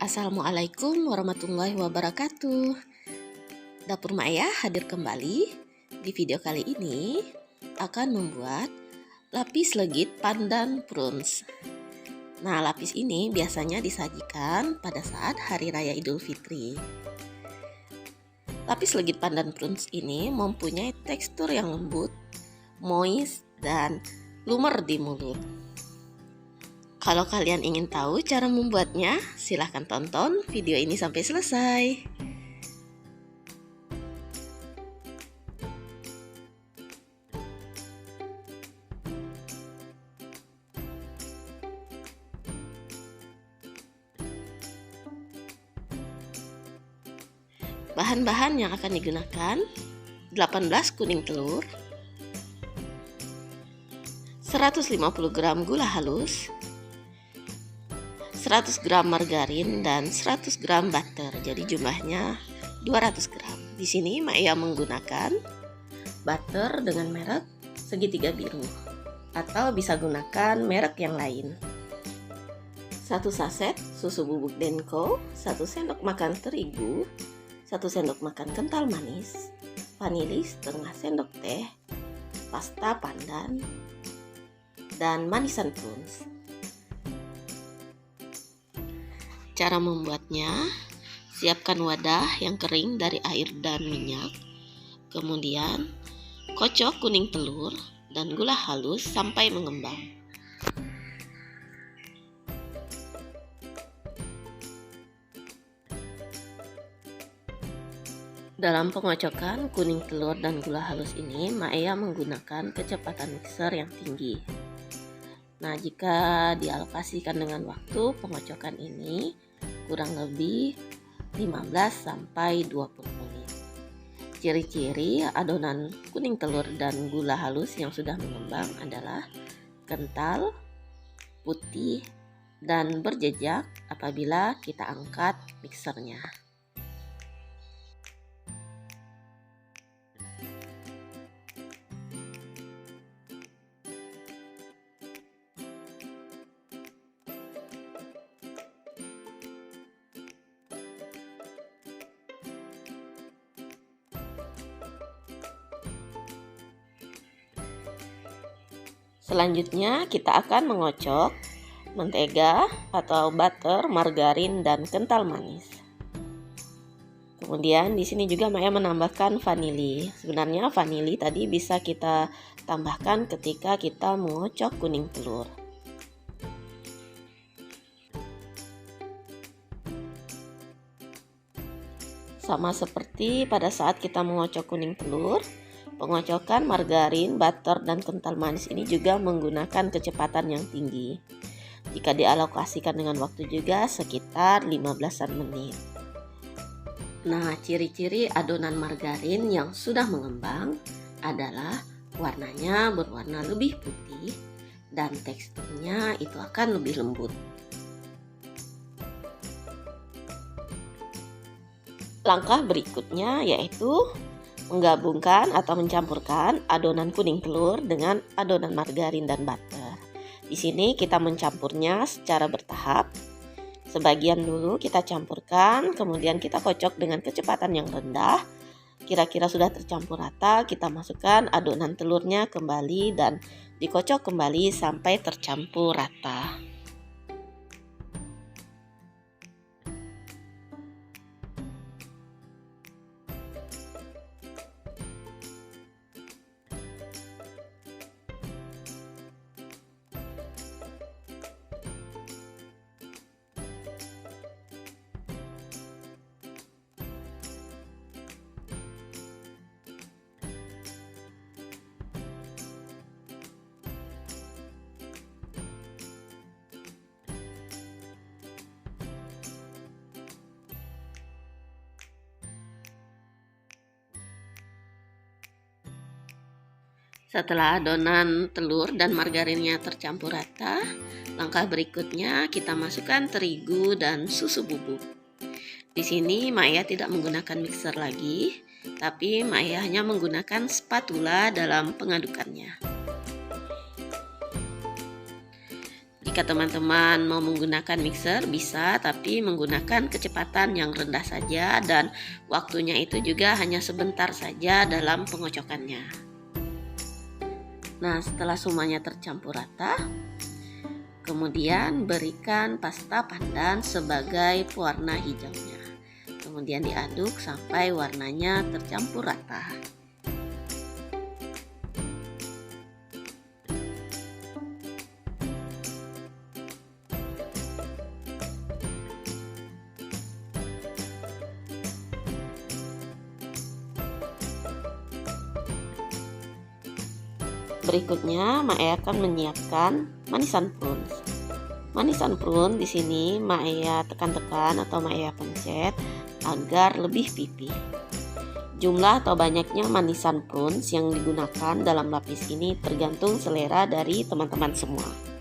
Assalamualaikum warahmatullahi wabarakatuh. Dapur Maya hadir kembali. Di video kali ini akan membuat lapis legit pandan prunes. Nah, lapis ini biasanya disajikan pada saat Hari Raya Idul Fitri. Lapis legit pandan prunes ini mempunyai tekstur yang lembut, moist, dan lumer di mulut. Kalau kalian ingin tahu cara membuatnya, silahkan tonton video ini sampai selesai. Bahan-bahan yang akan digunakan: 18 kuning telur, 150 gram gula halus, 100 gram margarin, dan 100 gram butter. Jadi jumlahnya 200 gram. Di sini Maya menggunakan butter dengan merek segitiga biru, atau bisa gunakan merek yang lain. 1 saset susu bubuk Denko, 1 sendok makan terigu, 1 sendok makan kental manis, vanili setengah sendok teh, pasta pandan, dan manisan prunes. Cara membuatnya: siapkan wadah yang kering dari air dan minyak. Kemudian kocok kuning telur dan gula halus sampai mengembang. Dalam pengocokan kuning telur dan gula halus ini, Maya menggunakan kecepatan mixer yang tinggi. Nah, jika dialokasikan dengan waktu pengocokan ini kurang lebih 15-20 menit. Ciri-ciri adonan kuning telur dan gula halus yang sudah mengembang adalah kental, putih, dan berjejak apabila kita angkat mixernya. Selanjutnya kita akan mengocok mentega atau butter, margarin, dan kental manis. Kemudian di sini juga Maya menambahkan vanili. Sebenarnya vanili tadi bisa kita tambahkan ketika kita mengocok kuning telur. Sama seperti pada saat kita mengocok kuning telur, pengocokan margarin, butter, dan kental manis ini juga menggunakan kecepatan yang tinggi. Jika dialokasikan dengan waktu juga sekitar 15-an menit. Nah, ciri-ciri adonan margarin yang sudah mengembang adalah warnanya berwarna lebih putih dan teksturnya itu akan lebih lembut. Langkah berikutnya yaitu menggabungkan atau mencampurkan adonan kuning telur dengan adonan margarin dan butter. Di sini kita mencampurnya secara bertahap. Sebagian dulu kita campurkan, kemudian kita kocok dengan kecepatan yang rendah. Kira-kira sudah tercampur rata, kita masukkan adonan telurnya kembali dan dikocok kembali sampai tercampur rata. Setelah adonan telur dan margarinnya tercampur rata, langkah berikutnya kita masukkan terigu dan susu bubuk. Di sini Maya tidak menggunakan mixer lagi, tapi Maya hanya menggunakan spatula dalam pengadukannya. Jika teman-teman mau menggunakan mixer bisa, tapi menggunakan kecepatan yang rendah saja dan waktunya itu juga hanya sebentar saja dalam pengocokannya. Nah, setelah semuanya tercampur rata, kemudian berikan pasta pandan sebagai pewarna hijaunya. Kemudian diaduk sampai warnanya tercampur rata. Berikutnya, Mae akan menyiapkan manisan prunes. Manisan prune di sini Mae tekan-tekan atau Mae pencet agar lebih pipih. Jumlah atau banyaknya manisan prunes yang digunakan dalam lapis ini tergantung selera dari teman-teman semua.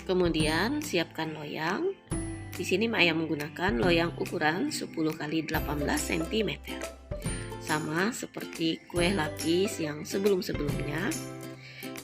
Kemudian siapkan loyang. Di sini Mae menggunakan loyang ukuran 10 x 18 cm. Sama seperti kue lapis yang sebelum-sebelumnya.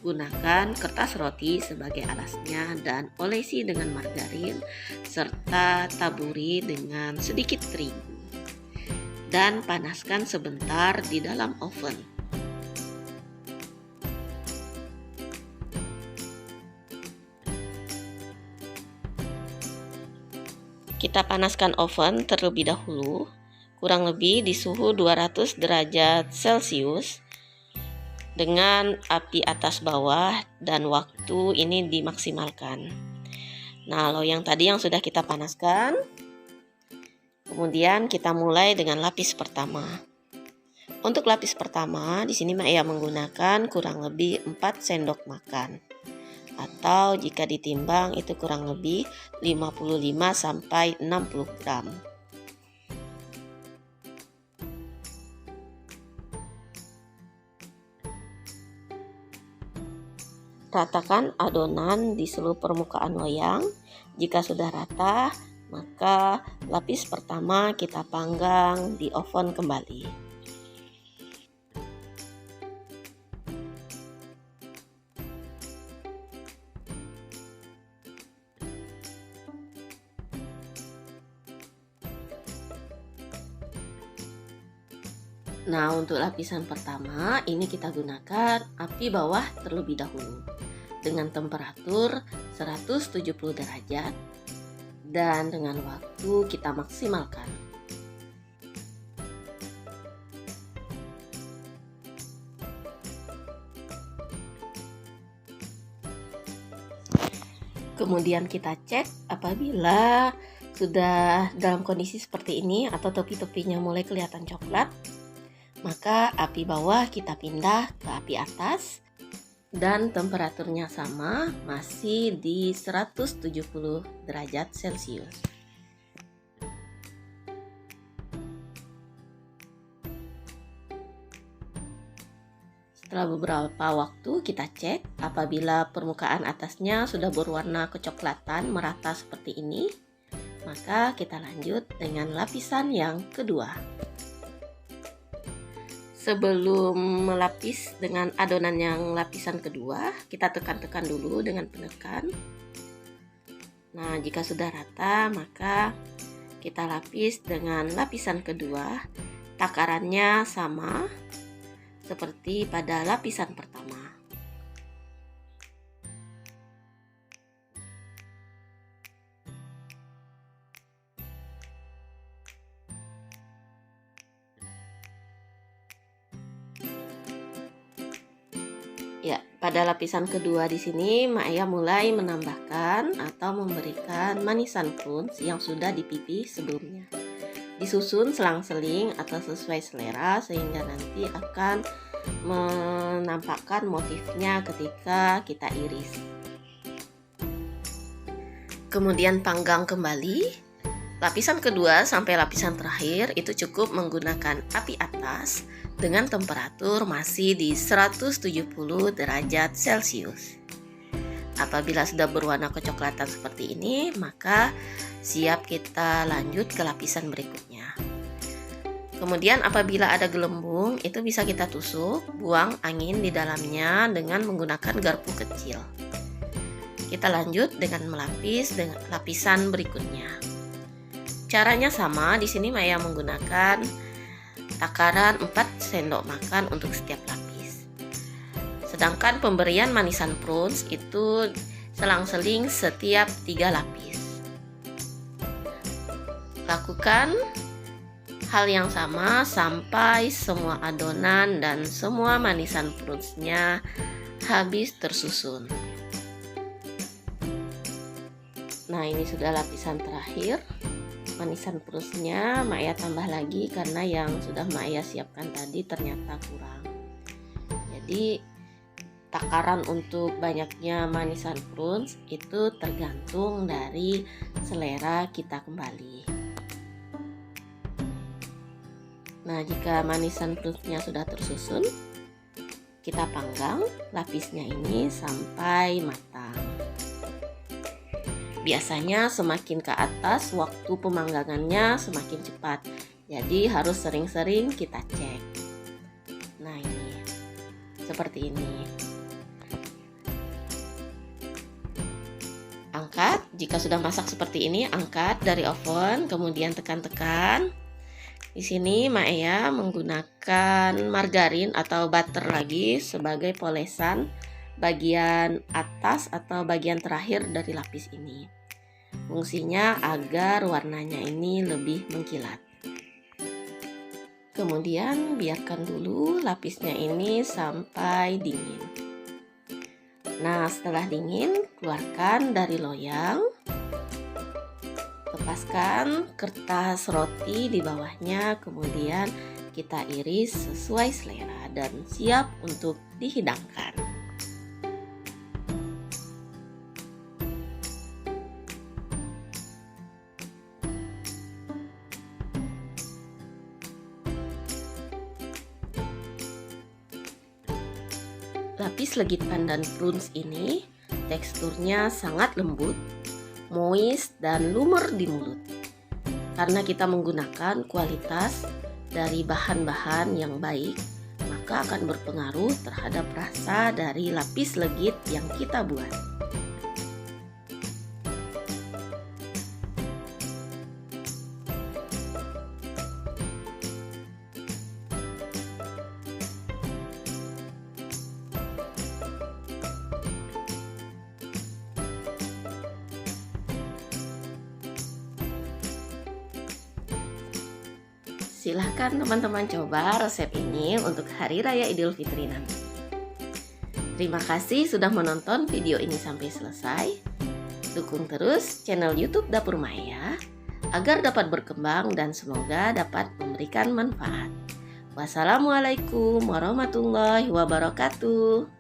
Gunakan kertas roti sebagai alasnya dan olesi dengan margarin serta taburi dengan sedikit terigu. Dan panaskan sebentar di dalam oven. Kita panaskan oven terlebih dahulu, kurang lebih di suhu 200 derajat Celcius dengan api atas bawah dan waktu ini dimaksimalkan. Nah, loyang tadi yang sudah kita panaskan, kemudian kita mulai dengan lapis pertama. Untuk lapis pertama, di sini Mae menggunakan kurang lebih 4 sendok makan. Atau jika ditimbang itu kurang lebih 55-60 gram. Ratakan adonan di seluruh permukaan loyang. Jika sudah rata, maka lapis pertama kita panggang di oven kembali. Nah, untuk lapisan pertama ini kita gunakan api bawah terlebih dahulu dengan temperatur 170 derajat dan dengan waktu kita maksimalkan. Kemudian kita cek apabila sudah dalam kondisi seperti ini atau topi-topinya mulai kelihatan coklat, maka api bawah kita pindah ke api atas dan temperaturnya sama, masih di 170 derajat Celcius. Setelah beberapa waktu kita cek apabila permukaan atasnya sudah berwarna kecoklatan merata seperti ini, maka kita lanjut dengan lapisan yang kedua. Sebelum melapis dengan adonan yang lapisan kedua, kita tekan-tekan dulu dengan penekan. Nah, jika sudah rata, maka kita lapis dengan lapisan kedua. Takarannya sama seperti pada lapisan pertama. Ya, pada lapisan kedua di sini Mae mulai menambahkan atau memberikan manisan prunes yang sudah dipipih sebelumnya. Disusun selang-seling atau sesuai selera sehingga nanti akan menampakkan motifnya ketika kita iris. Kemudian panggang kembali. Lapisan kedua sampai lapisan terakhir itu cukup menggunakan api atas dengan temperatur masih di 170 derajat Celcius. Apabila sudah berwarna kecoklatan seperti ini, maka siap kita lanjut ke lapisan berikutnya. Kemudian apabila ada gelembung, itu bisa kita tusuk, buang angin di dalamnya dengan menggunakan garpu kecil. Kita lanjut dengan melapis dengan lapisan berikutnya. Caranya sama, di sini Maya menggunakan takaran 4 sendok makan untuk setiap lapis. Sedangkan pemberian manisan prunes itu selang-seling setiap 3 lapis. Lakukan hal yang sama sampai semua adonan dan semua manisan prunesnya habis tersusun. Nah, ini sudah lapisan terakhir. Manisan prunesnya Maya tambah lagi karena yang sudah Maya siapkan tadi ternyata kurang. Jadi takaran untuk banyaknya manisan prunes itu tergantung dari selera kita kembali. Nah, jika manisan prunesnya sudah tersusun, kita panggang lapisnya ini sampai matang. Biasanya semakin ke atas waktu pemanggangannya semakin cepat. Jadi harus sering-sering kita cek. Nah, ini seperti ini. Angkat, jika sudah masak seperti ini, angkat dari oven, kemudian tekan-tekan. Di sini Maya menggunakan margarin atau butter lagi sebagai polesan bagian atas atau bagian terakhir dari lapis ini. Fungsinya agar warnanya ini lebih mengkilat. Kemudian biarkan dulu lapisnya ini sampai dingin. Nah, setelah dingin, keluarkan dari loyang. Lepaskan kertas roti di bawahnya, kemudian kita iris sesuai selera dan siap untuk dihidangkan. Lapis legit pandan prunes ini teksturnya sangat lembut, moist, dan lumer di mulut. Karena kita menggunakan kualitas dari bahan-bahan yang baik, maka akan berpengaruh terhadap rasa dari lapis legit yang kita buat. Silahkan teman-teman coba resep ini untuk Hari Raya Idul Fitri nanti. Terima kasih sudah menonton video ini sampai selesai. Dukung terus channel YouTube Dapur Maya agar dapat berkembang dan semoga dapat memberikan manfaat. Wassalamualaikum warahmatullahi wabarakatuh.